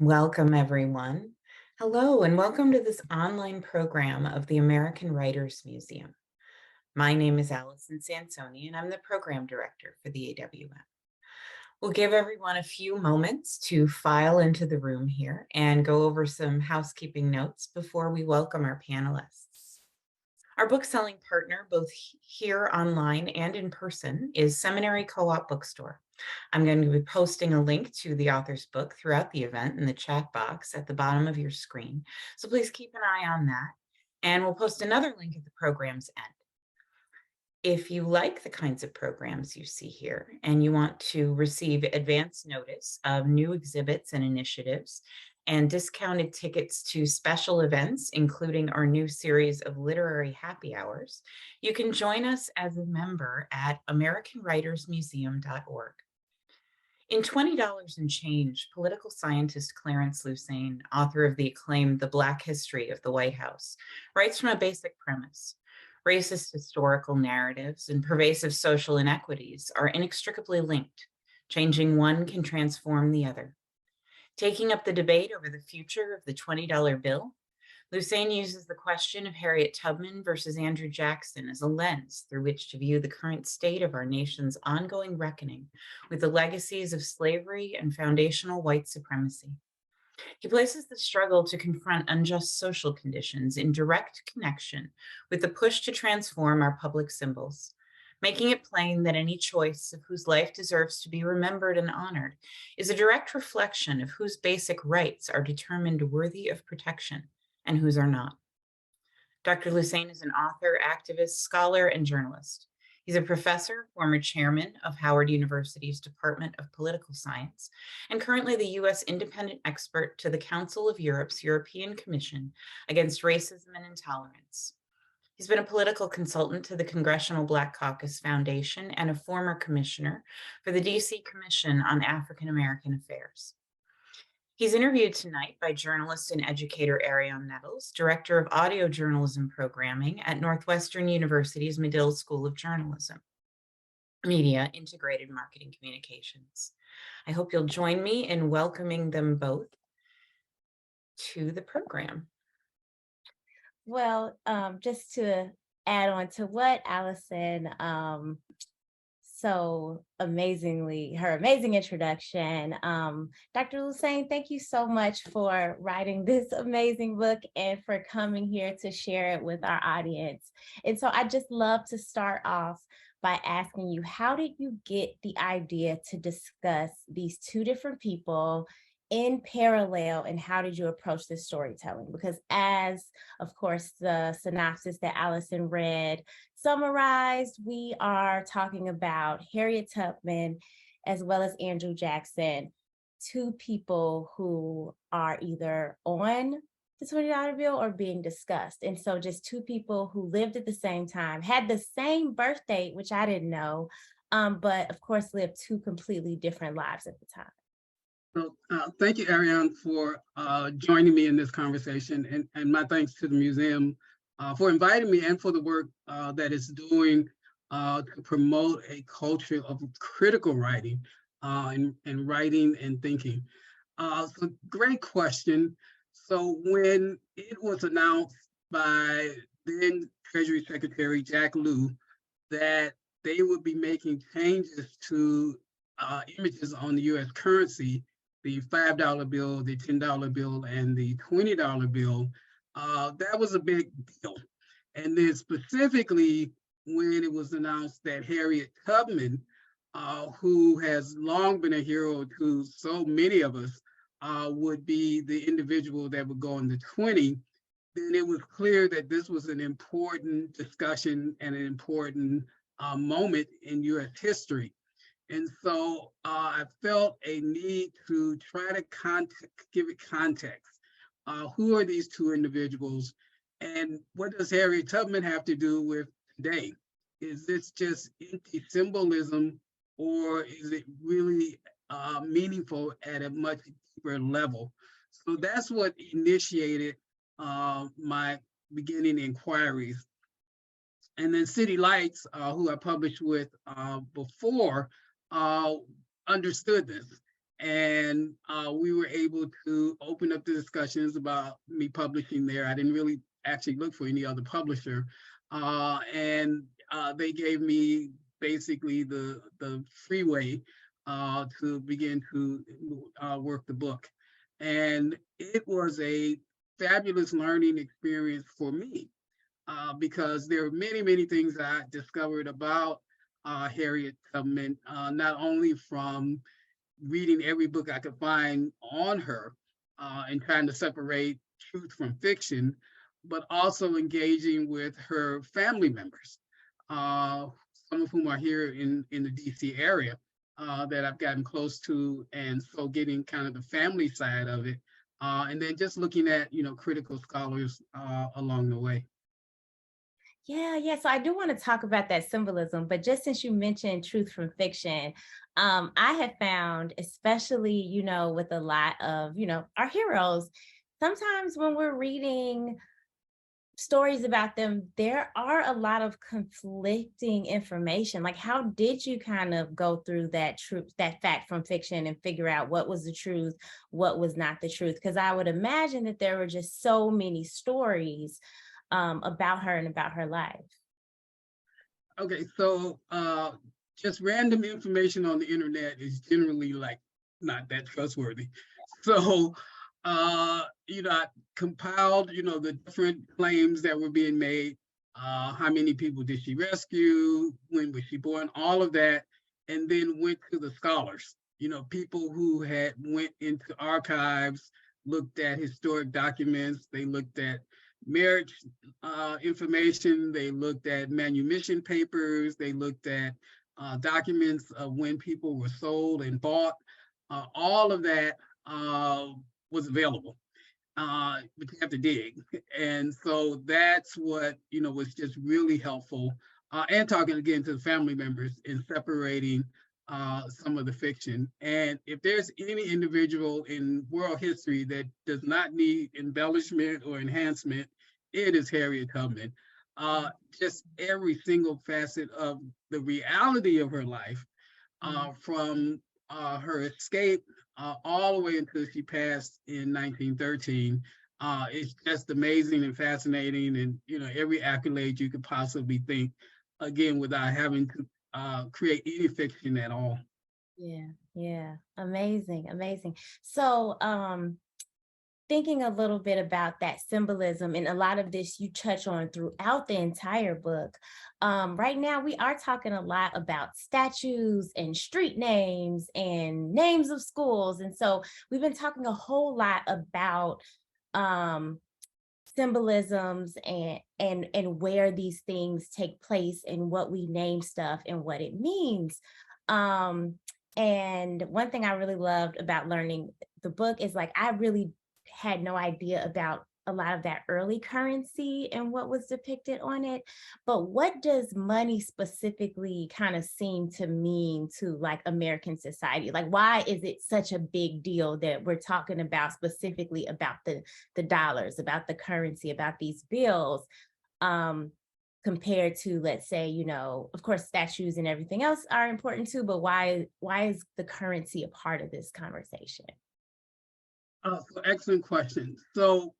Welcome, everyone. Hello, and welcome to this online program of the American Writers Museum. My name is Allison Sansoni, and I'm the program director for the AWM. We'll give everyone a few moments to file into the room here and go over some housekeeping notes before we welcome our panelists. Our bookselling partner, both here online and in person, is Seminary Co-op Bookstore. I'm going to be posting a link to the author's book throughout the event in the chat box at the bottom of your screen. So please keep an eye on that. And we'll post another link at the program's end. If you like the kinds of programs you see here and you want to receive advance notice of new exhibits and initiatives and discounted tickets to special events, including our new series of literary happy hours, you can join us as a member at AmericanWritersMuseum.org. In $20 and Change, political scientist Clarence Lusane, author of the acclaimed The Black History of the White House, writes from a basic premise. Racist historical narratives and pervasive social inequities are inextricably linked. Changing one can transform the other. Taking up the debate over the future of the $20 bill, Lusane uses the question of Harriet Tubman versus Andrew Jackson as a lens through which to view the current state of our nation's ongoing reckoning with the legacies of slavery and foundational white supremacy. He places the struggle to confront unjust social conditions in direct connection with the push to transform our public symbols, making it plain that any choice of whose life deserves to be remembered and honored is a direct reflection of whose basic rights are determined worthy of protection and whose are not. Dr. Lusane is an author, activist, scholar, and journalist. He's a professor, former chairman of Howard University's Department of Political Science, and currently the U.S. independent expert to the Council of Europe's European Commission Against Racism and Intolerance. He's been a political consultant to the Congressional Black Caucus Foundation and a former commissioner for the D.C. Commission on African American Affairs. He's interviewed tonight by journalist and educator Ariane Nettles, Director of Audio Journalism Programming at Northwestern University's Medill School of Journalism, Media, Integrated Marketing Communications. I hope you'll join me in welcoming them both to the program. Well, just to add on to what Allison so amazingly, her amazing introduction. Dr. Lusane, thank you so much for writing this amazing book and for coming here to share it with our audience. And so I just love to start off by asking you, how did you get the idea to discuss these two different people in parallel, and how did you approach this storytelling? Because as, of course, the synopsis that Allison read summarized, we are talking about Harriet Tubman as well as Andrew Jackson, two people who are either on the $20 bill or being discussed. And so just two people who lived at the same time, had the same birth date, which I didn't know, but of course lived two completely different lives at the time. So thank you, Ariane, for joining me in this conversation, and my thanks to the museum for inviting me and for the work that it's doing to promote a culture of critical writing and writing and thinking. So great question. So when it was announced by then Treasury Secretary Jack Lew that they would be making changes to images on the U.S. currency, the $5 bill, the $10 bill, and the $20 bill, that was a big deal. And then specifically when it was announced that Harriet Tubman, who has long been a hero to so many of us, would be the individual that would go in the 20, then it was clear that this was an important discussion and an important moment in U.S. history. And so I felt a need to try to give it context. Who are these two individuals? And what does Harriet Tubman have to do with today? Is this just empty symbolism, or is it really meaningful at a much deeper level? So that's what initiated my beginning inquiries. And then City Lights, who I published with before, understood this. And we were able to open up the discussions about me publishing there. I didn't really actually look for any other publisher. And they gave me basically the freeway to begin to work the book. And it was a fabulous learning experience for me because there are many, many things I discovered about Harriet Tubman, not only from reading every book I could find on her and trying to separate truth from fiction, but also engaging with her family members, some of whom are here in the DC area that I've gotten close to. And so getting kind of the family side of it, and then just looking at, critical scholars along the way. Yeah. So I do want to talk about that symbolism, but just since you mentioned truth from fiction, I have found, especially, with a lot of, our heroes, sometimes when we're reading stories about them, there are a lot of conflicting information. Like, how did you kind of go through that fact from fiction and figure out what was the truth, what was not the truth? Because I would imagine that there were just so many stories about her and about her life. Okay, so just random information on the internet is generally like not that trustworthy. So, I compiled, the different claims that were being made. How many people did she rescue? When was she born? All of that, and then went to the scholars. People who had went into archives, looked at historic documents. They looked at marriage information. They looked at manumission papers. They looked at documents of when people were sold and bought. All of that was available, but you have to dig. And so that's what, was just really helpful. And talking again to the family members in separating some of the fiction. And if there's any individual in world history that does not need embellishment or enhancement, it is Harriet Tubman. Just every single facet of the reality of her life, from her escape all the way until she passed in 1913. It's just amazing and fascinating, and every accolade you could possibly think, again, without having to create any fiction at all. Yeah, amazing. So thinking a little bit about that symbolism, and a lot of this you touch on throughout the entire book. Right now, we are talking a lot about statues and street names and names of schools. And so we've been talking a whole lot about symbolisms and where these things take place and what we name stuff and what it means. And one thing I really loved about learning the book is, like, I really had no idea about a lot of that early currency and what was depicted on it. But what does money specifically kind of seem to mean to, like, American society? Like, why is it such a big deal that we're talking about specifically about the dollars, about the currency, about these bills, compared to, let's say, of course, statues and everything else are important too, but why is the currency a part of this conversation? So excellent question. So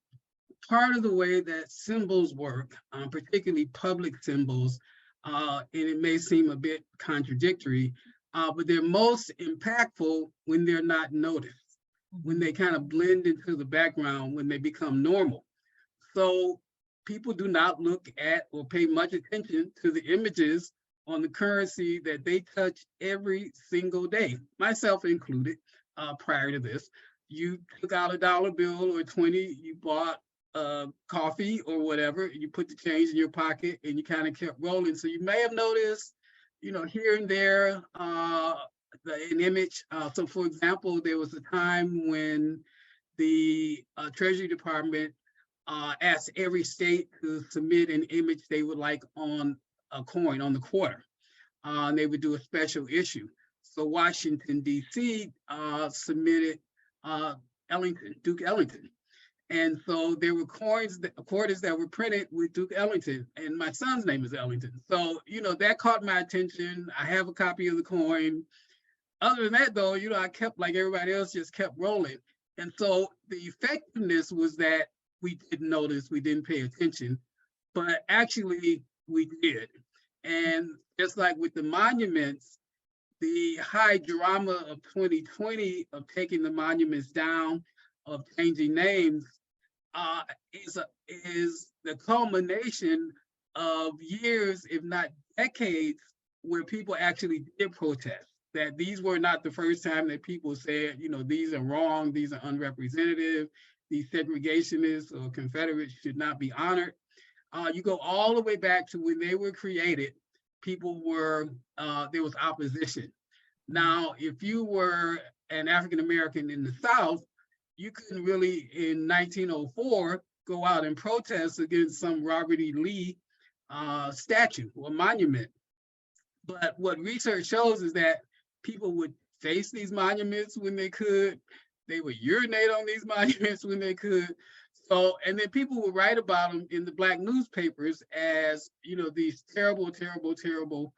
part of the way that symbols work, particularly public symbols, and it may seem a bit contradictory, but they're most impactful when they're not noticed, when they kind of blend into the background, when they become normal. So people do not look at or pay much attention to the images on the currency that they touch every single day, myself included. Prior to this, you took out a dollar bill or 20, you bought coffee or whatever, you put the change in your pocket and you kind of kept rolling. So you may have noticed, here and there, an image. So for example, there was a time when the Treasury Department asked every state to submit an image they would like on a coin, on the quarter. And they would do a special issue. So Washington, D.C. Submitted Duke Ellington. And so there were quarters that were printed with Duke Ellington, and my son's name is Ellington. So, that caught my attention. I have a copy of the coin. other than that, though, I kept, like everybody else, just kept rolling. And so the effectiveness was that we didn't notice, we didn't pay attention, but actually we did. And just like with the monuments, the high drama of 2020 of taking the monuments down, of changing names, is the culmination of years, if not decades, where people actually did protest. That these were not the first time that people said, these are wrong, these are unrepresentative, these segregationists or Confederates should not be honored. You go all the way back to when they were created, people were, there was opposition. Now, if you were an African American in the South, you couldn't really, in 1904, go out and protest against some Robert E. Lee statue or monument. But what research shows is that people would face these monuments when they could. They would urinate on these monuments when they could. So, and then people would write about them in the Black newspapers as, these terrible, terrible, terrible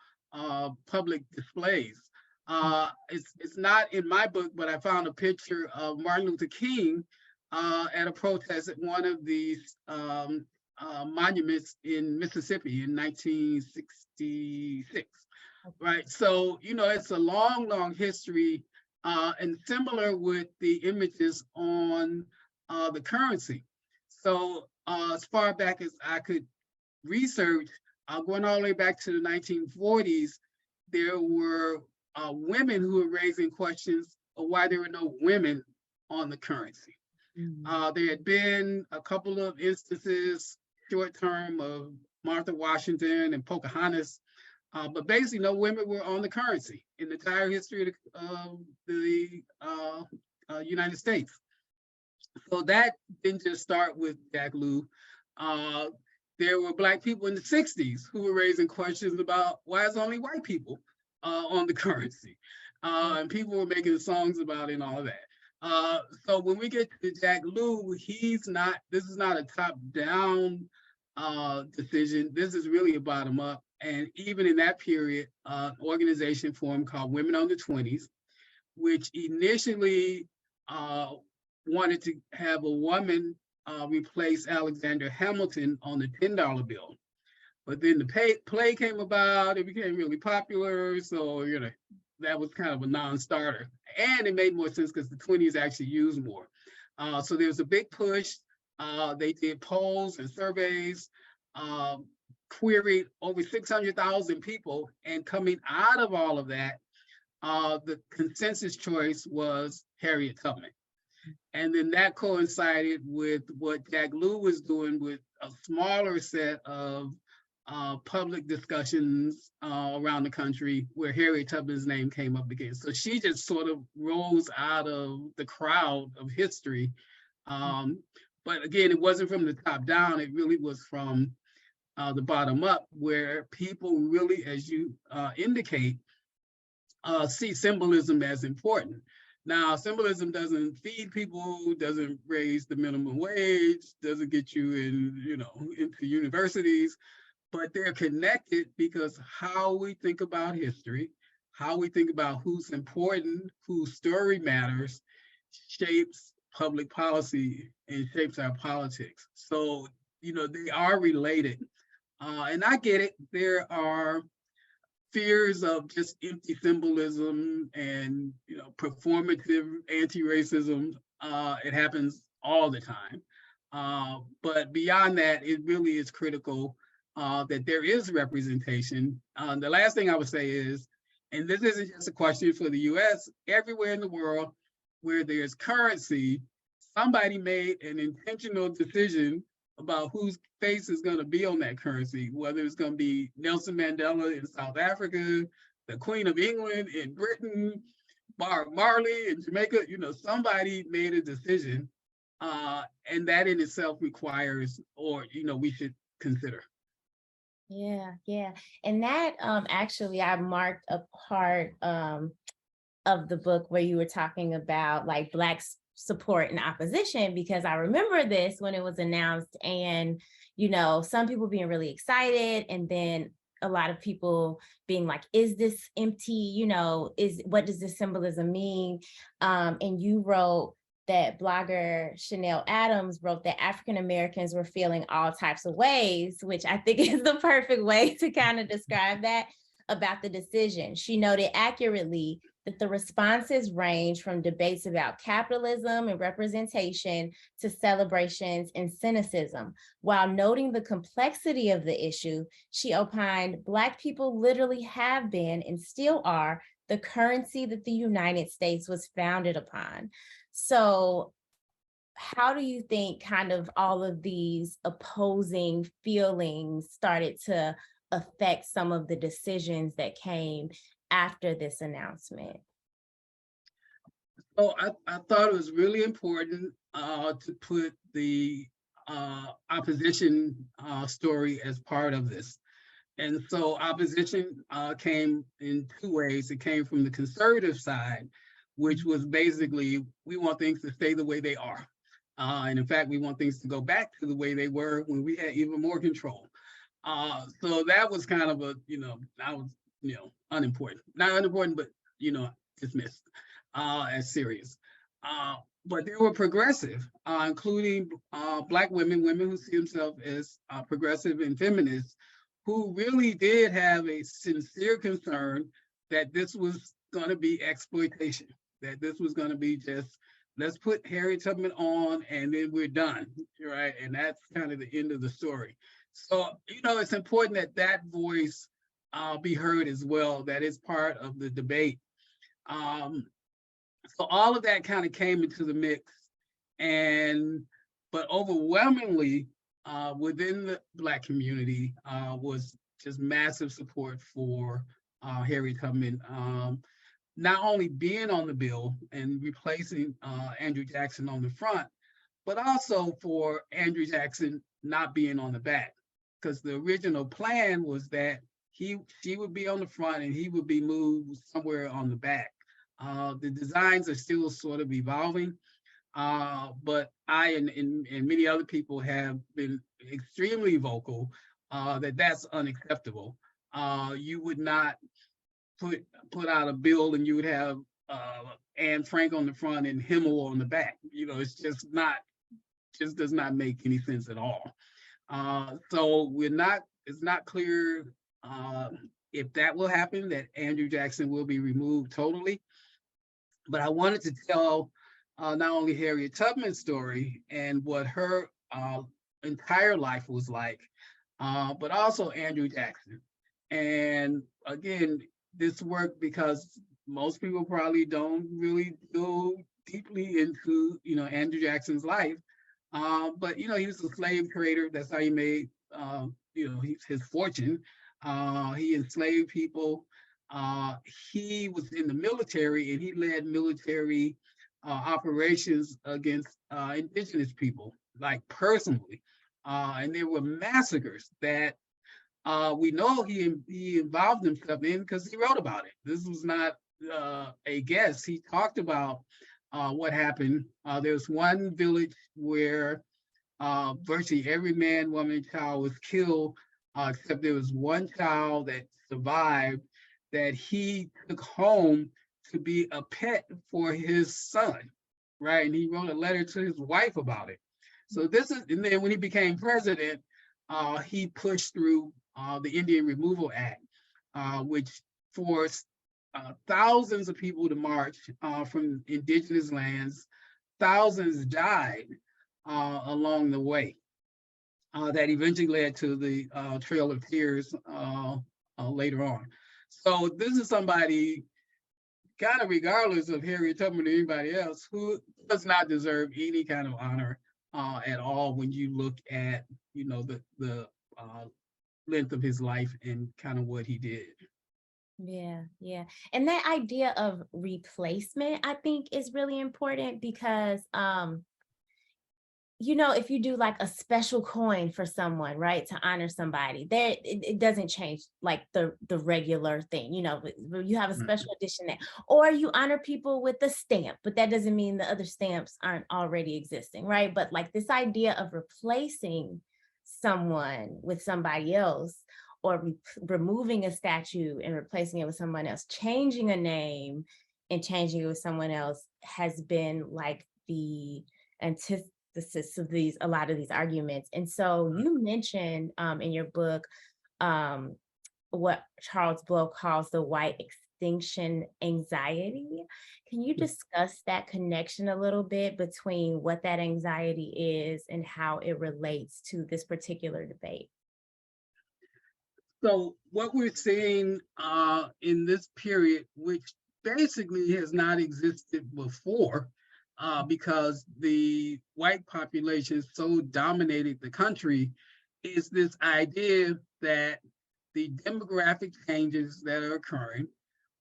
public displays. It's not in my book, but I found a picture of Martin Luther King at a protest at one of these monuments in Mississippi in 1966. Right. So, it's a long, long history, and similar with the images on the currency. So as far back as I could research, going all the way back to the 1940s, there were women who were raising questions of why there were no women on the currency. There had been a couple of instances, short term, of Martha Washington and Pocahontas, but basically no women were on the currency in the entire history of the United States. So that didn't just start with Jack Lew. There were Black people in the 60s who were raising questions about why is only white people on the currency. And people were making songs about it and all of that. So when we get to Jack Lew, this is not a top-down decision. This is really a bottom-up. And even in that period, an organization formed called Women Under 20s, which initially wanted to have a woman replace Alexander Hamilton on the $10 bill. But then the play came about, it became really popular. So, that was kind of a non-starter. And it made more sense because the 20s actually used more. So there was a big push. They did polls and surveys, queried over 600,000 people. And coming out of all of that, the consensus choice was Harriet Tubman. And then that coincided with what Jack Lew was doing with a smaller set of public discussions around the country where Harriet Tubman's name came up again. So she just sort of rose out of the crowd of history. But again, it wasn't from the top down, it really was from the bottom up, where people really, as you indicate, see symbolism as important. Now, symbolism doesn't feed people, doesn't raise the minimum wage, doesn't get you into universities, but they're connected because how we think about history, how we think about who's important, whose story matters, shapes public policy and shapes our politics. So, they are related. And I get it. There are fears of just empty symbolism and performative anti-racism. It happens all the time. But beyond that, it really is critical that there is representation. The last thing I would say is, and this isn't just a question for the US, everywhere in the world where there's currency, somebody made an intentional decision about whose face is going to be on that currency, whether it's going to be Nelson Mandela in South Africa, the Queen of England in Britain, Bob Marley in Jamaica. Somebody made a decision, and that in itself requires, or we should consider. Yeah. And that actually, I marked a part of the book where you were talking about like Black support and opposition, because I remember this when it was announced, and some people being really excited, and then a lot of people being like, is this empty? You know, what does this symbolism mean? And you wrote that blogger Chanel Adams wrote that African Americans were feeling all types of ways, which I think is the perfect way to kind of describe that about the decision. She noted accurately that the responses range from debates about capitalism and representation to celebrations and cynicism. While noting the complexity of the issue, she opined Black people literally have been and still are the currency that the United States was founded upon. So how do you think kind of all of these opposing feelings started to affect some of the decisions that came after this announcement? So I thought it was really important to put the opposition story as part of this. And so opposition came in two ways. It came from the conservative side, which was basically, we want things to stay the way they are. And in fact, we want things to go back to the way they were when we had even more control. So that was kind of a, that was, unimportant. Not unimportant, but, dismissed as serious. But they were progressive, including Black women who see themselves as progressive and feminists, who really did have a sincere concern that this was going to be exploitation, that this was going to be just, let's put Harriet Tubman on and then we're done, right? And that's kind of the end of the story. So, it's important that that voice be heard as well. That is part of the debate. So all of that kind of came into the mix, but overwhelmingly within the Black community was just massive support for Harriet Tubman, not only being on the bill and replacing Andrew Jackson on the front, but also for Andrew Jackson not being on the back, because the original plan was that she would be on the front and he would be moved somewhere on the back. The designs are still sort of evolving, but I and many other people have been extremely vocal that that's unacceptable. You would not put out a bill and you would have Anne Frank on the front and Himmel on the back. It's just does not make any sense at all. So it's not clear if that will happen, that Andrew Jackson will be removed totally. But I wanted to tell not only Harriet Tubman's story and what her entire life was like, but also Andrew Jackson. And again, this work, because most people probably don't really go deeply into, Andrew Jackson's life. But, he was a slave trader. That's how he made, his fortune. He enslaved people. He was in the military and he led military operations against indigenous people, like personally. And there were massacres that we know he involved himself in because he wrote about it. This was not a guess. He talked about what happened. There was one village where virtually every man, woman, and child was killed, except there was one child that survived that he took home to be a pet for his son, right? And he wrote a letter to his wife about it. So and then when he became president, he pushed through the Indian Removal Act, which forced thousands of people to march from indigenous lands. Thousands died along the way. That eventually led to the Trail of Tears later on. So this is somebody, kind of regardless of Harriet Tubman or anybody else, who does not deserve any kind of honor at all when you look at, the length of his life and kind of what he did. Yeah. And that idea of replacement, I think, is really important because if you do like a special coin for someone, right, to honor somebody, it doesn't change like the regular thing. You have a special edition that, or you honor people with a stamp, but that doesn't mean the other stamps aren't already existing, right? But like this idea of replacing someone with somebody else, or removing a statue and replacing it with someone else, changing a name and changing it with someone else has been like the antithesis of a lot of these arguments. And so you mentioned in your book what Charles Blow calls the white extinction anxiety. Can you discuss that connection a little bit between what that anxiety is and how it relates to this particular debate? So what we're seeing in this period, which basically has not existed before, because the white population so dominated the country, is this idea that the demographic changes that are occurring,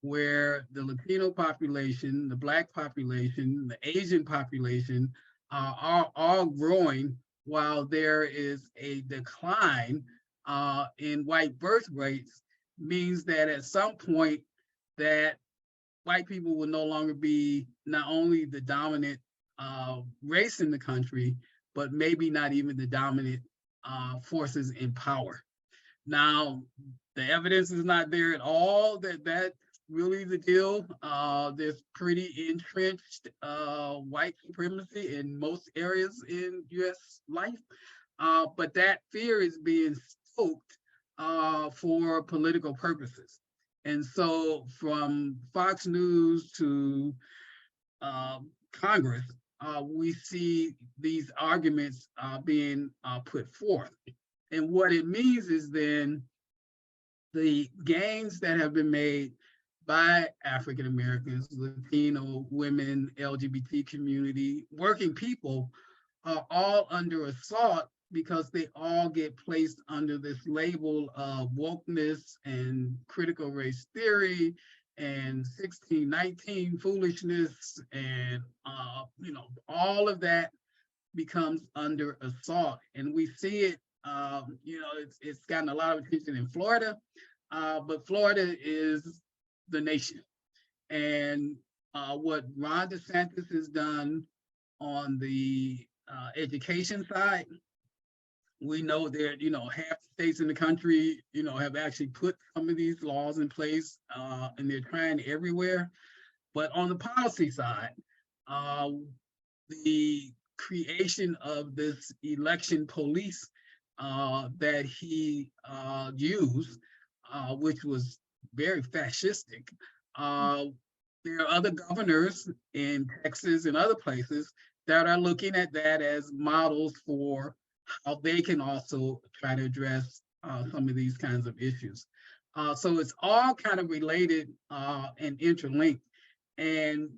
where the Latino population, the Black population, the Asian population are all growing while there is a decline in white birth rates, means that at some point that white people will no longer be not only the dominant race in the country, but maybe not even the dominant forces in power. Now, the evidence is not there at all that that's really the deal. There's pretty entrenched white supremacy in most areas in US life, but that fear is being stoked for political purposes. And so from Fox News to Congress, we see these arguments being put forth. And what it means is then the gains that have been made by African Americans, Latino women, LGBT community, working people are all under assault because they all get placed under this label of wokeness and critical race theory and 1619 foolishness, and all of that becomes under assault. And we see it, it's gotten a lot of attention in Florida, but Florida is the nation. And what Ron DeSantis has done on the education side, we know that, half the states in the country, have actually put some of these laws in place, and they're trying everywhere. But on the policy side, the creation of this election police that he used, which was very fascistic. There are other governors in Texas and other places that are looking at that as models for how they can also try to address some of these kinds of issues. So it's all kind of related and interlinked. And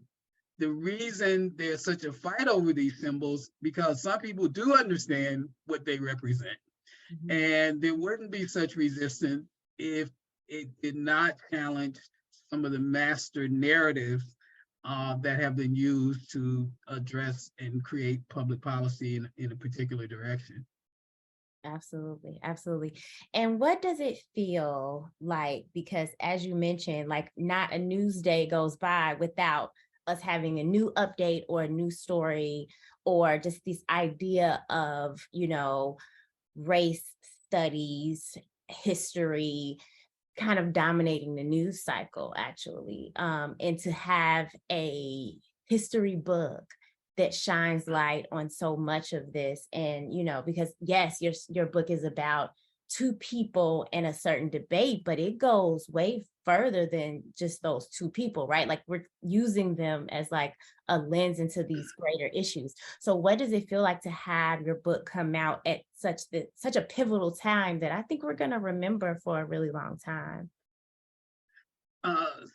the reason there's such a fight over these symbols, because some people do understand what they represent. Mm-hmm. And there wouldn't be such resistance if it did not challenge some of the master narratives that have been used to address and create public policy in a particular direction. Absolutely, absolutely. And what does it feel like? Because as you mentioned, like not a news day goes by without us having a new update or a new story, or just this idea of, race studies, history, kind of dominating the news cycle, actually. And to have a history book that shines light on so much of this. And, because yes, your book is about two people in a certain debate, but it goes way further than just those two people, right? Like we're using them as like a lens into these greater issues. So what does it feel like to have your book come out at such a pivotal time that I think we're going to remember for a really long time?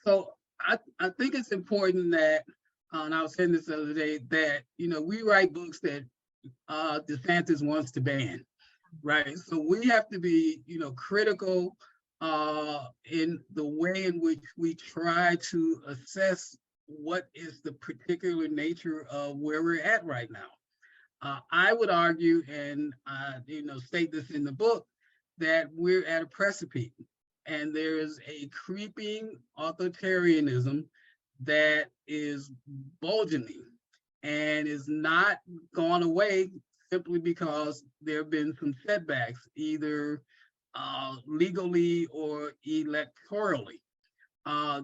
So I think it's important that, and I was saying this the other day, that, we write books that DeSantis wants to ban, right? So we have to be, critical in the way in which we try to assess what is the particular nature of where we're at right now. I would argue, and state this in the book, that we're at a precipice, and there is a creeping authoritarianism that is burgeoning and is not gone away simply because there have been some setbacks, either legally or electorally.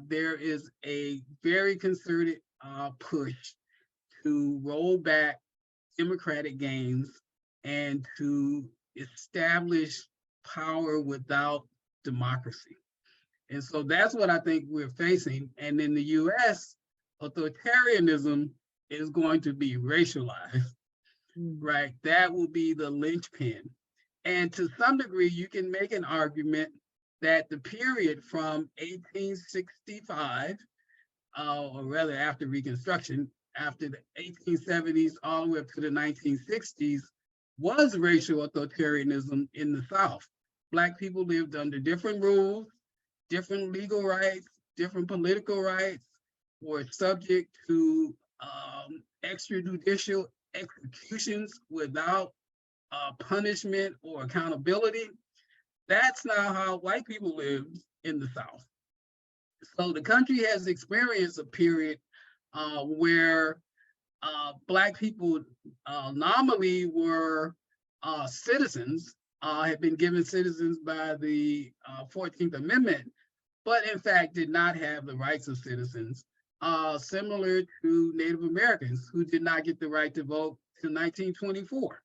There is a very concerted push to roll back democratic gains and to establish power without democracy. And so that's what I think we're facing. And in the US, authoritarianism is going to be racialized, right? That will be the linchpin. And to some degree, you can make an argument that the period from 1865, or rather after Reconstruction, after the 1870s all the way up to the 1960s, was racial authoritarianism in the South. Black people lived under different rules, different legal rights, different political rights, were subject to extrajudicial executions without punishment or accountability. That's not how white people lived in the South. So the country has experienced a period where Black people nominally were citizens, had been given citizens by the 14th Amendment, but in fact did not have the rights of citizens, similar to Native Americans who did not get the right to vote till 1924.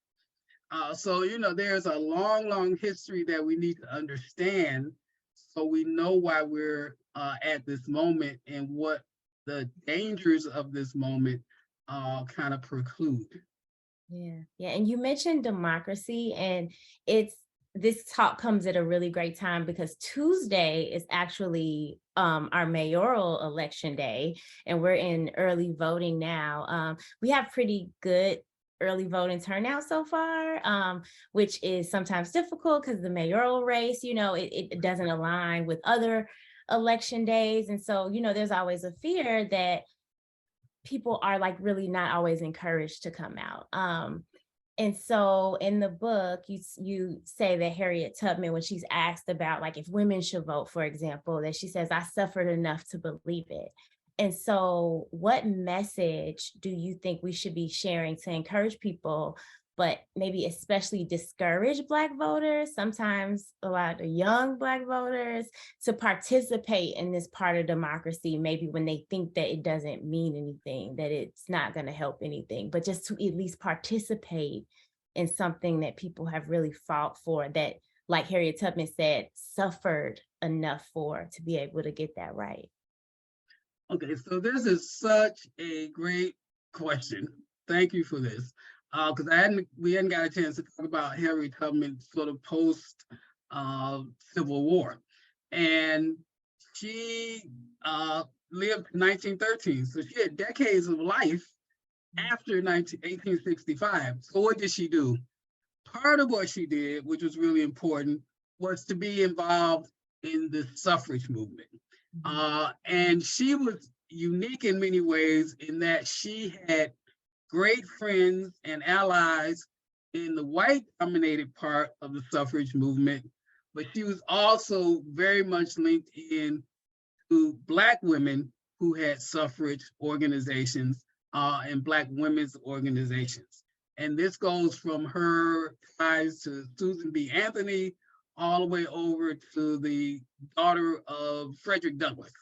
So, there's a long, long history that we need to understand so we know why we're at this moment and what the dangers of this moment kind of preclude. Yeah. And you mentioned democracy, and this talk comes at a really great time because Tuesday is actually our mayoral election day, and we're in early voting now. We have pretty good early voting turnout so far, which is sometimes difficult because the mayoral race, it doesn't align with other election days. And so, there's always a fear that people are like really not always encouraged to come out. And so in the book, you say that Harriet Tubman, when she's asked about like if women should vote, for example, that she says, "I suffered enough to believe it." And so what message do you think we should be sharing to encourage people, but maybe especially discourage Black voters, sometimes a lot of young Black voters, to participate in this part of democracy, maybe when they think that it doesn't mean anything, that it's not going to help anything, but just to at least participate in something that people have really fought for, that, like Harriet Tubman said, suffered enough for to be able to get that right? Okay, so this is such a great question. Thank you for this. Because we hadn't got a chance to talk about Harriet Tubman sort of post Civil War. And she lived in 1913, so she had decades of life after 1865. So what did she do? Part of what she did, which was really important, was to be involved in the suffrage movement. And she was unique in many ways in that she had great friends and allies in the white-dominated part of the suffrage movement, but she was also very much linked in to Black women who had suffrage organizations and Black women's organizations. And this goes from her ties to Susan B. Anthony all the way over to the daughter of Frederick Douglass.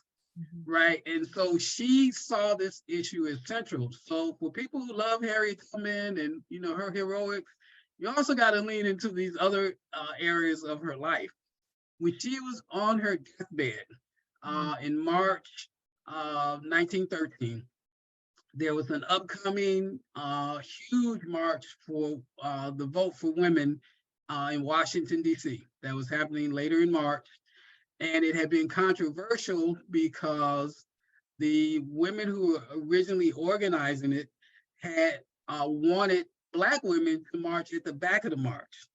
Right. And so she saw this issue as central. So for people who love Harriet Tubman and, her heroics, you also got to lean into these other areas of her life. When she was on her deathbed in March of 1913, there was an upcoming huge march for the vote for women in Washington, D.C. that was happening later in March. And it had been controversial because the women who were originally organizing it had wanted Black women to march at the back of the march.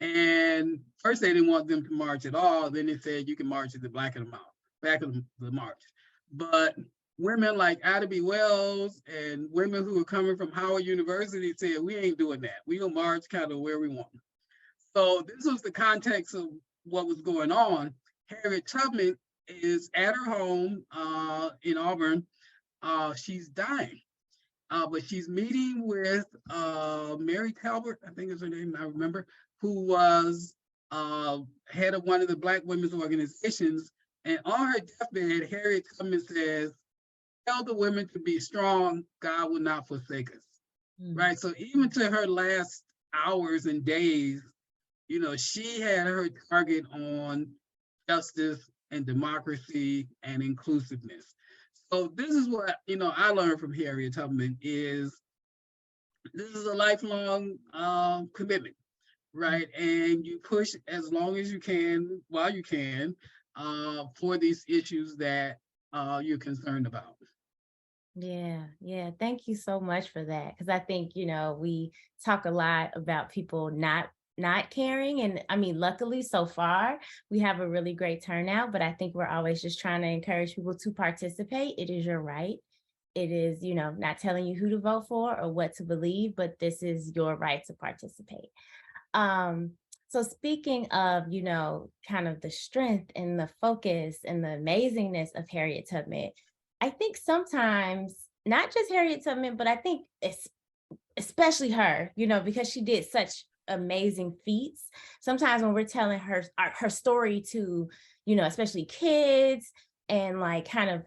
And first they didn't want them to march at all. Then they said you can march at the back of the march. But women like Ida B. Wells and women who were coming from Howard University said, we ain't doing that. We gonna march kind of where we want. So this was the context of what was going on. Harriet Tubman is at her home in Auburn. She's dying, but she's meeting with Mary Talbot, I think is her name, I remember, who was head of one of the Black women's organizations. And on her deathbed, Harriet Tubman says, "Tell the women to be strong, God will not forsake us." Right? So even to her last hours and days, she had her target on justice and democracy and inclusiveness. So this is what, I learned from Harriet Tubman is this is a lifelong commitment, right? And you push as long as you can, while you can, for these issues that you're concerned about. Yeah. Thank you so much for that. Because I think, we talk a lot about people not caring. And I mean, luckily so far, we have a really great turnout, but I think we're always just trying to encourage people to participate. It is your right. It is, not telling you who to vote for or what to believe, but this is your right to participate. So speaking of, kind of the strength and the focus and the amazingness of Harriet Tubman, I think sometimes, not just Harriet Tubman, but I think especially her, because she did such amazing feats. Sometimes when we're telling her story to, especially kids and like kind of,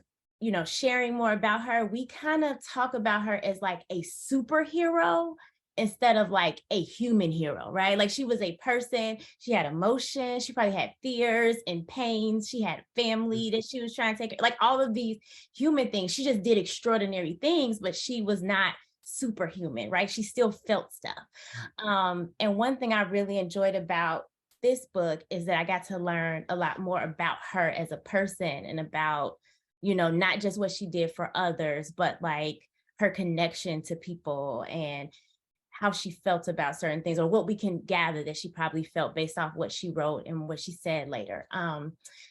sharing more about her, we kind of talk about her as like a superhero instead of like a human hero, right? Like she was a person, she had emotions, she probably had fears and pains, she had family that she was trying to take, like all of these human things. She just did extraordinary things, but she was not superhuman, right? She still felt stuff. And one thing I really enjoyed about this book is that I got to learn a lot more about her as a person and about, not just what she did for others, but like her connection to people and how she felt about certain things, or what we can gather that she probably felt based off what she wrote and what she said later.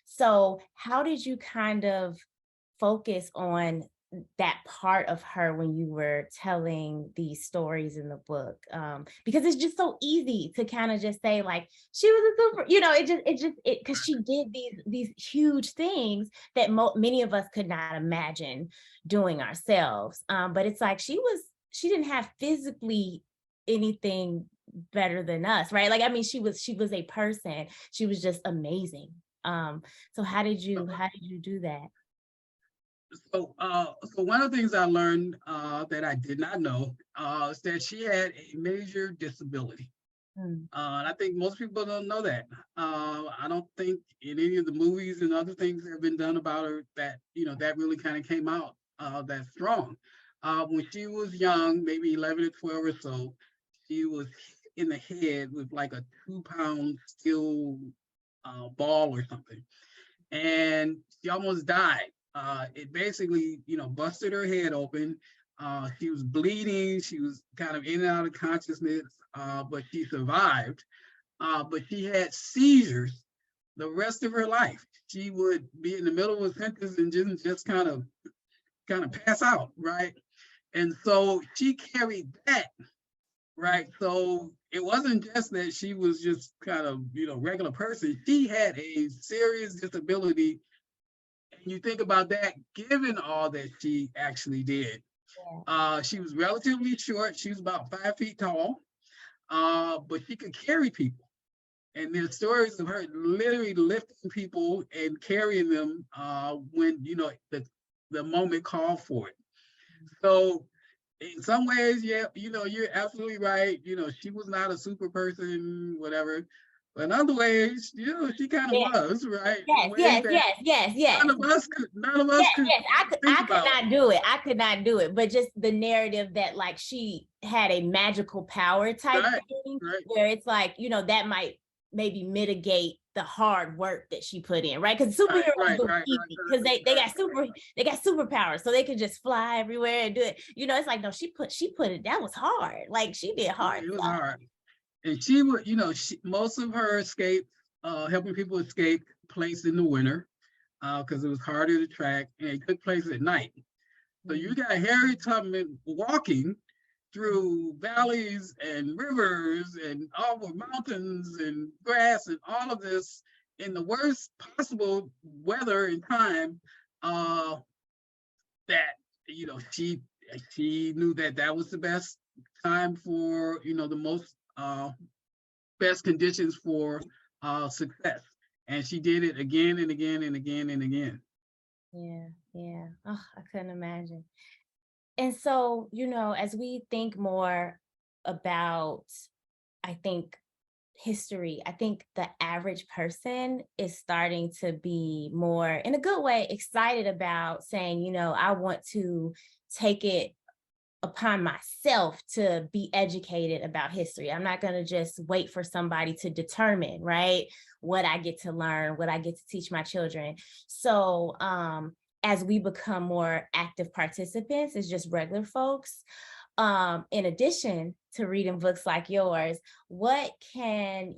So how did you kind of focus on that part of her when you were telling these stories in the book? Because it's just so easy to kind of just say like, she was a super, because she did these huge things that many of us could not imagine doing ourselves. But it's like, she didn't have physically anything better than us, right? Like, I mean, she was a person. She was just amazing. So how did you do that? So one of the things I learned that I did not know is that she had a major disability. And I think most people don't know that. I don't think in any of the movies and other things that have been done about her that, that really kind of came out that strong. When she was young, maybe 11 or 12 or so, she was hit in the head with like a 2-pound steel ball or something. And she almost died. It basically, busted her head open. She was bleeding. She was kind of in and out of consciousness, but she survived. But she had seizures the rest of her life. She would be in the middle of a sentence and just kind of pass out, right? And so she carried that, right? So it wasn't just that she was just kind of, regular person. She had a serious disability. And you think about that, given all that she actually did. She was relatively short. She was about 5 feet tall, but she could carry people. And there's stories of her literally lifting people and carrying them when, the moment called for it. So in some ways, yeah, you're absolutely right. She was not a super person, whatever. But in other ways, she kind of was, right? Yes. None of us could I could not do it. I could not do it. But just the narrative that like she had a magical power type thing, where it's like, that might maybe mitigate the hard work that she put in, right? Because superheroes do easy because they got superpowers, so they can just fly everywhere and do it. It's like, no, she put it. That was hard. Like she did hard. It was hard. And she would, most of her escape, helping people escape, place in the winter, because it was harder to track, and it took place at night. So you got Harriet Tubman walking through valleys and rivers and over mountains and grass and all of this in the worst possible weather and time. That she knew that was the best time for the most best conditions for success. And she did it again and again and again and again. Yeah, yeah. Oh, I couldn't imagine. And so, as we think more about, I think, history, I think the average person is starting to be more, in a good way, excited about saying, I want to take it upon myself to be educated about history. I'm not going to just wait for somebody to determine, right, what I get to learn, what I get to teach my children. So, as we become more active participants as just regular folks, in addition to reading books like yours, what can,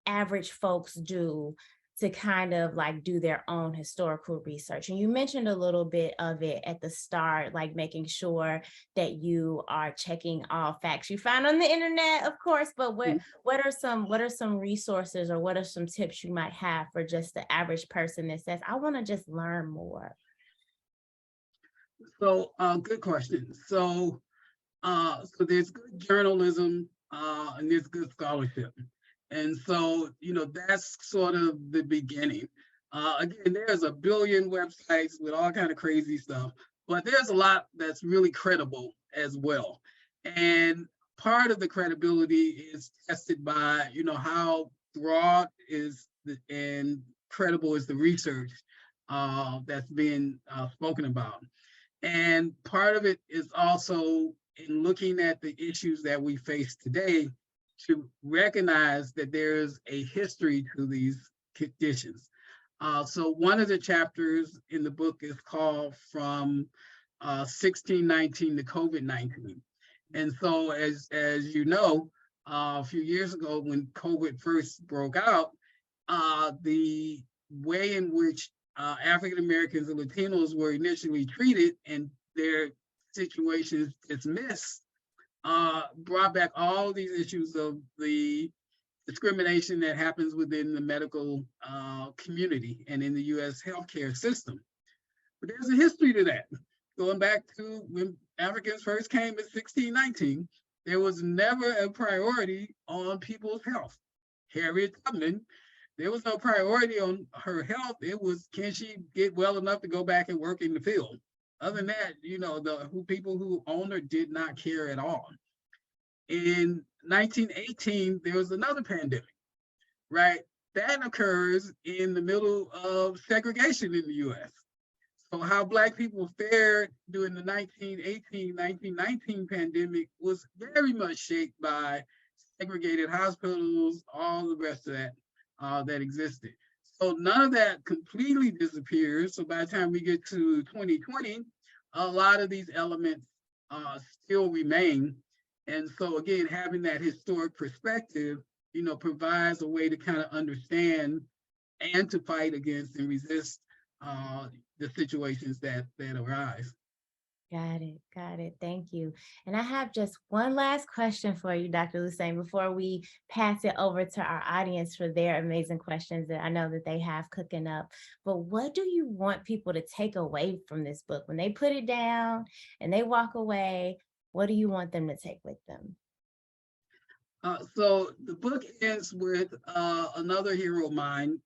average folks do to kind of like do their own historical research? And you mentioned a little bit of it at the start, like making sure that you are checking all facts you find on the internet, of course, but what are some resources, or what are some tips you might have for just the average person that says, I want to just learn more? So, good question. So there's good journalism and there's good scholarship. And so, that's sort of the beginning. Again, there's a billion websites with all kind of crazy stuff, but there's a lot that's really credible as well. And part of the credibility is tested by, how broad is and credible is the research that's being spoken about. And part of it is also in looking at the issues that we face today to recognize that there's a history to these conditions. So one of the chapters in the book is called From 1619 to COVID-19. And so as you know, a few years ago when COVID first broke out, the way in which African Americans and Latinos were initially treated and their situations dismissed brought back all these issues of the discrimination that happens within the medical community and in the U.S. healthcare system. But there's a history to that. Going back to when Africans first came in 1619, there was never a priority on people's health. Harriet Tubman, there was no priority on her health. It was, can she get well enough to go back and work in the field? Other than that, the people who owned her did not care at all. In 1918, there was another pandemic, right? That occurs in the middle of segregation in the US. So how Black people fared during the 1918, 1919 pandemic was very much shaped by segregated hospitals, all the rest of that that existed. So none of that completely disappears. So by the time we get to 2020, a lot of these elements still remain. And so again, having that historic perspective, provides a way to kind of understand and to fight against and resist the situations that arise. Got it. Thank you. And I have just one last question for you, Dr. Lusane, before we pass it over to our audience for their amazing questions that I know that they have cooking up. But what do you want people to take away from this book? When they put it down and they walk away, what do you want them to take with them? So the book ends with another hero of mine,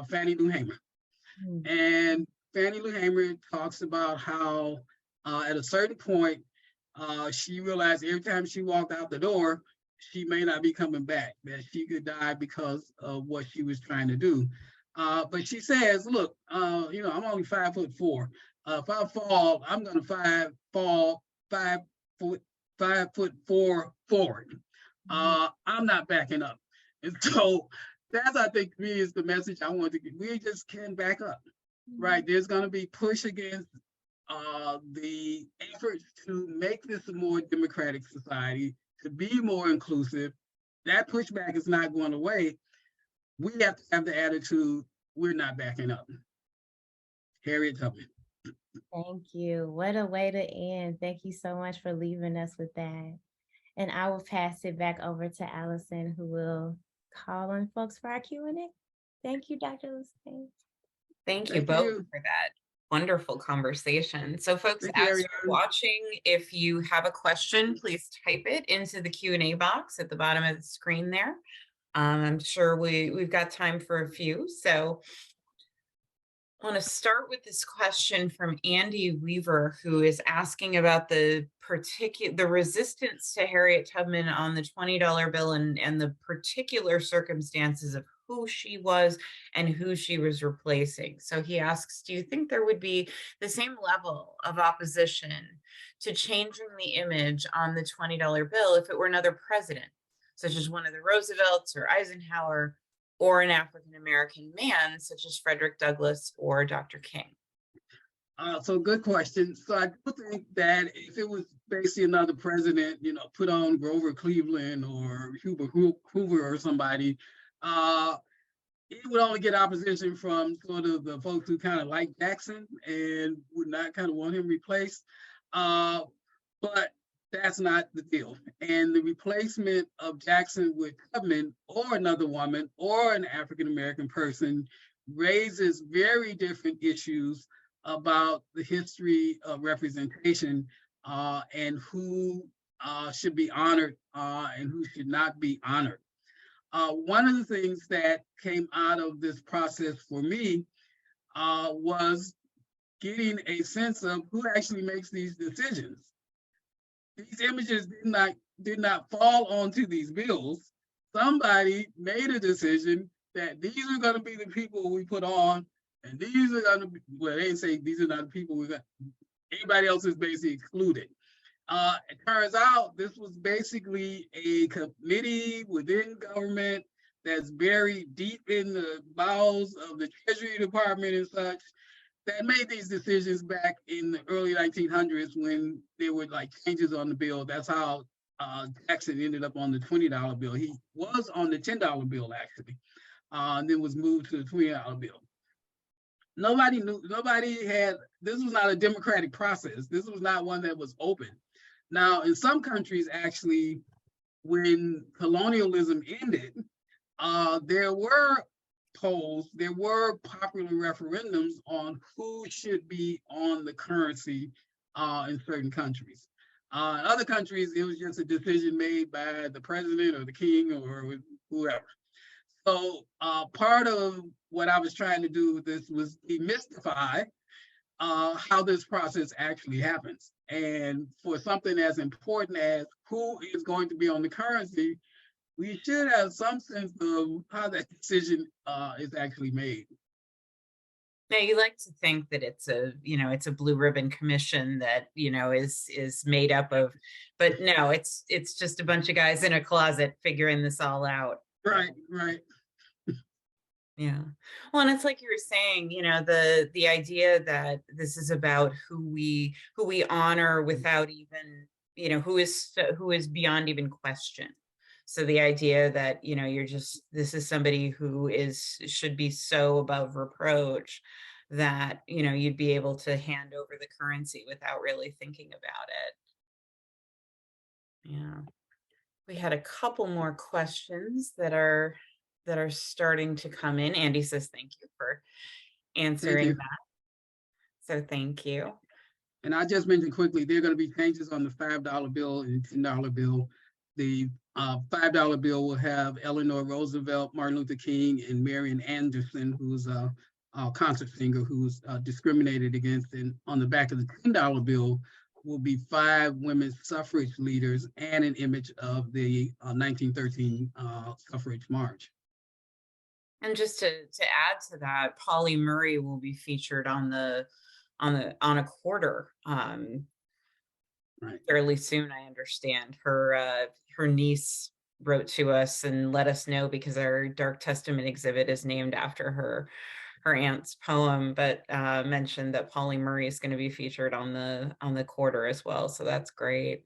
Fannie Lou Hamer. And Fannie Lou Hamer talks about how at a certain point, she realized every time she walked out the door, she may not be coming back, that she could die because of what she was trying to do. But she says, look, I'm only 5'4". If I fall, I'm going to fall 5'4" forward. I'm not backing up. And so that's, I think, to me, is the message I want to get. We just can't back up, right? There's going to be push against the efforts to make this a more democratic society, to be more inclusive. That pushback is not going away. We have to have the attitude, we're not backing up. Harriet Tubman. Thank you. What a way to end. Thank you so much for leaving us with that. And I will pass it back over to Allison, who will call on folks for our Q&A. Thank you, Dr. Lusane. Thank you both for that wonderful conversation. So folks, as you're watching, if you have a question, please type it into the Q&A box at the bottom of the screen there. I'm sure we've got time for a few. So I want to start with this question from Andy Weaver, who is asking about the resistance to Harriet Tubman on the $20 bill and the particular circumstances of who she was and who she was replacing. So he asks, do you think there would be the same level of opposition to changing the image on the $20 bill if it were another president, such as one of the Roosevelts or Eisenhower, or an African-American man, such as Frederick Douglass or Dr. King? So good question. So I do think that if it was basically another president, put on Grover Cleveland or Hoover or somebody, it would only get opposition from sort of the folks who kind of like Jackson and would not kind of want him replaced. But that's not the deal. And the replacement of Jackson with Tubman or another woman or an African-American person raises very different issues about the history of representation and who should be honored and who should not be honored. One of the things that came out of this process for me was getting a sense of who actually makes these decisions. These images did not fall onto these bills. Somebody made a decision that these are going to be the people we put on, and these are going to be, well, they didn't say these are not the people we got. Everybody else is basically excluded. It turns out this was basically a committee within government that's buried deep in the bowels of the Treasury Department and such, that made these decisions back in the early 1900s when there were like changes on the bill. That's how Jackson ended up on the $20 bill. He was on the $10 bill actually, and then was moved to the $20 bill. Nobody knew, this was not a democratic process. This was not one that was open. Now, in some countries, actually, when colonialism ended, there were polls, there were popular referendums on who should be on the currency in certain countries. In other countries, it was just a decision made by the president or the king or whoever. So part of what I was trying to do with this was demystify how this process actually happens. And for something as important as who is going to be on the currency, we should have some sense of how that decision is actually made. Now, you like to think that it's a blue ribbon commission that, is made up of, but no, it's just a bunch of guys in a closet figuring this all out. Right. Yeah. Well, and it's like you were saying, the idea that this is about who we honor without even, who is beyond even question. So the idea that, this is somebody who should be so above reproach that, you'd be able to hand over the currency without really thinking about it. Yeah. We had a couple more questions that are starting to come in. Andy says, thank you for answering that. So thank you. And I just mentioned quickly, there are going to be changes on the $5 bill and $10 bill. The $5 bill will have Eleanor Roosevelt, Martin Luther King, and Marian Anderson, who's a concert singer who's discriminated against. And on the back of the $10 bill will be 5 women's suffrage leaders and an image of the 1913 suffrage march. And just to add to that, Polly Murray will be featured on a quarter right. fairly soon, I understand. Her niece wrote to us and let us know because our Dark Testament exhibit is named after her aunt's poem, but mentioned that Polly Murray is going to be featured on the quarter as well. So that's great.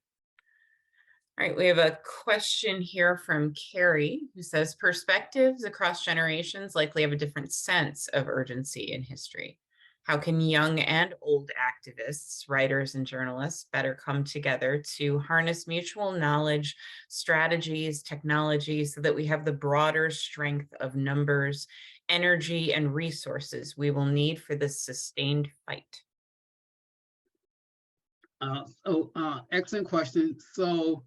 All right, we have a question here from Carrie, who says, perspectives across generations likely have a different sense of urgency in history. How can young and old activists, writers, and journalists better come together to harness mutual knowledge, strategies, technology, so that we have the broader strength of numbers, energy, and resources we will need for this sustained fight? Excellent question. So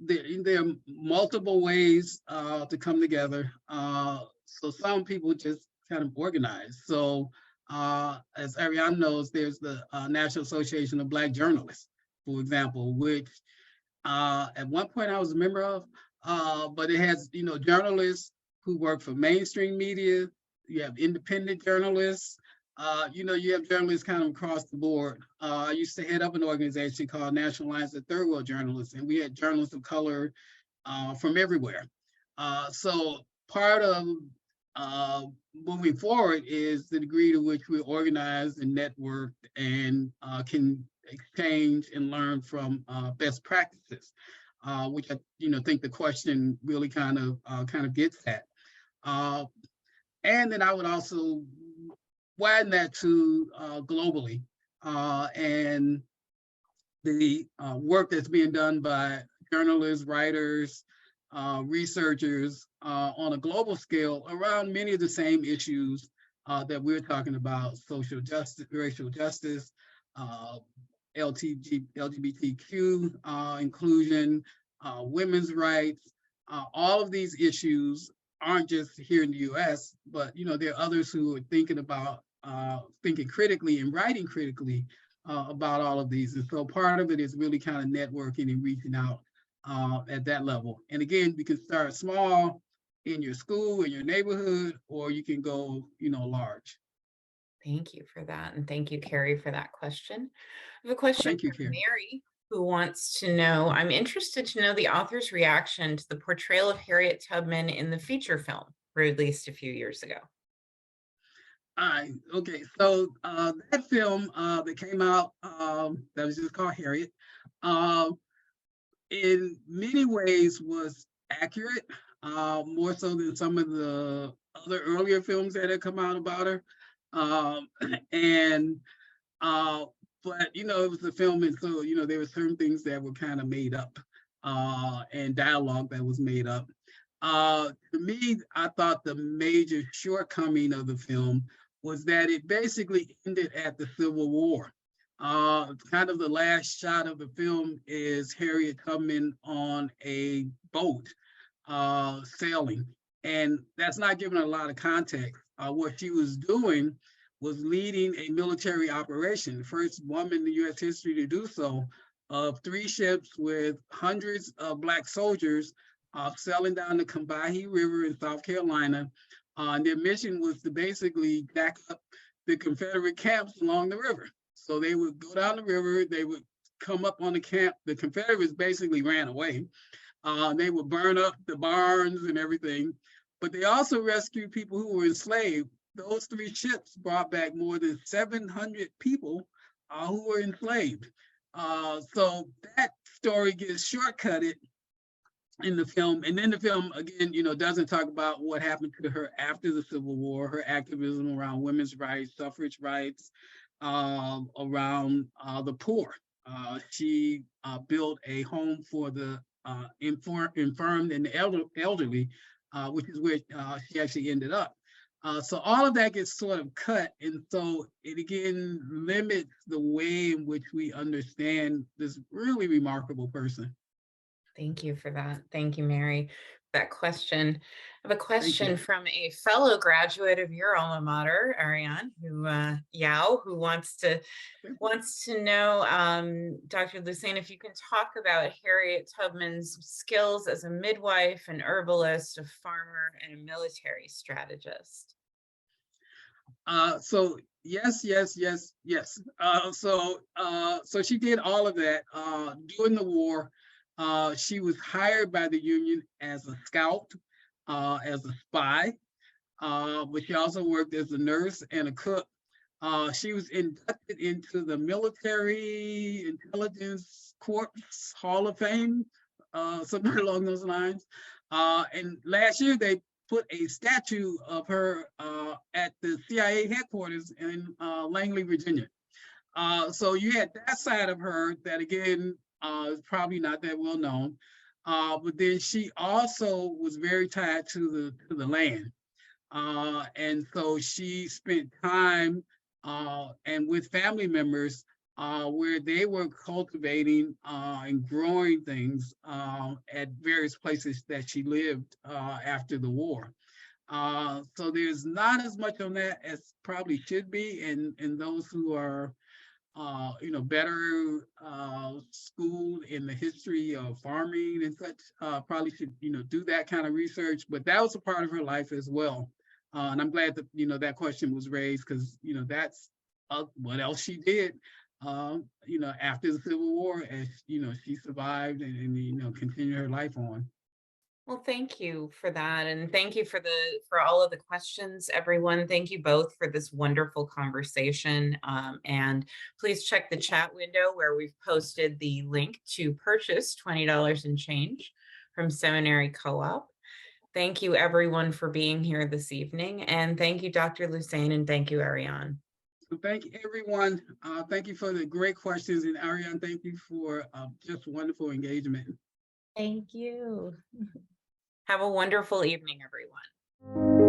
there are multiple ways to come together. So some people just kind of organize. So as Ariane knows, there's the National Association of Black Journalists, for example, which at one point I was a member of, but it has, journalists who work for mainstream media. You have independent journalists. You have journalists kind of across the board. I used to head up an organization called National Alliance of Third World Journalists, and we had journalists of color from everywhere. So part of moving forward is the degree to which we organize and network and can exchange and learn from best practices, which I think the question really kind of gets at. And then I would also widen that to globally, and the work that's being done by journalists, writers, researchers on a global scale around many of the same issues that we're talking about: social justice, racial justice, LGBTQ inclusion, women's rights. All of these issues aren't just here in the US, but there are others who are thinking critically and writing critically about all of these. And so part of it is really kind of networking and reaching out at that level. And again, you can start small in your school, in your neighborhood, or you can go, large. Thank you for that. And thank you, Carrie, for that question. I have a question Thank you, from Karen. Mary, who wants to know, I'm interested to know the author's reaction to the portrayal of Harriet Tubman in the feature film released a few years ago. Okay, so that film that came out, that was just called Harriet, in many ways was accurate, more so than some of the other earlier films that had come out about her. And but it was a film, and so there were certain things that were kind of made up, and dialogue that was made up. To me, I thought the major shortcoming of the film was that it basically ended at the Civil War. Kind of the last shot of the film is Harriet Tubman on a boat sailing, and that's not giving a lot of context. What she was doing was leading a military operation, the first woman in US history to do so, of 3 ships with hundreds of Black soldiers sailing down the Combahee River in South Carolina. And their mission was to basically back up the Confederate camps along the river. So they would go down the river, they would come up on the camp. The Confederates basically ran away. They would burn up the barns and everything, but they also rescued people who were enslaved. Those 3 ships brought back more than 700 people who were enslaved. So that story gets shortcutted in the film. And then the film, again, doesn't talk about what happened to her after the Civil War, her activism around women's rights, suffrage rights, around the poor. She built a home for the infirm and the elderly, which is where she actually ended up. So all of that gets sort of cut. And so it again limits the way in which we understand this really remarkable person. Thank you for that. Thank you, Mary, for that question. I have a question you. from a fellow graduate of your alma mater, Ariane, who Yao, who wants to know, Dr. Lusane, if you can talk about Harriet Tubman's skills as a midwife, an herbalist, a farmer, and a military strategist. So yes. So she did all of that during the war. She was hired by the Union as a scout, as a spy, but she also worked as a nurse and a cook. She was inducted into the Military Intelligence Corps Hall of Fame, something along those lines. And last year they put a statue of her at the CIA headquarters in Langley, Virginia. So you had that side of her that, again, is probably not that well known. But then she also was very tied to the land. And so she spent time and with family members where they were cultivating and growing things at various places that she lived after the war. So there's not as much on that as probably should be, and those who are better schooled in the history of farming and such probably should do that kind of research. But that was a part of her life as well, and I'm glad that that question was raised, because that's what else she did. After the Civil War, as she survived and continued her life on. Well, thank you for that. And thank you for all of the questions, everyone. Thank you both for this wonderful conversation. And please check the chat window where we've posted the link to purchase $20 and change from Seminary Co-op. Thank you, everyone, for being here this evening. And thank you, Dr. Lusane, and thank you, Ariane. So thank you, everyone. Thank you for the great questions. And Ariane, thank you for just wonderful engagement. Thank you. Have a wonderful evening, everyone.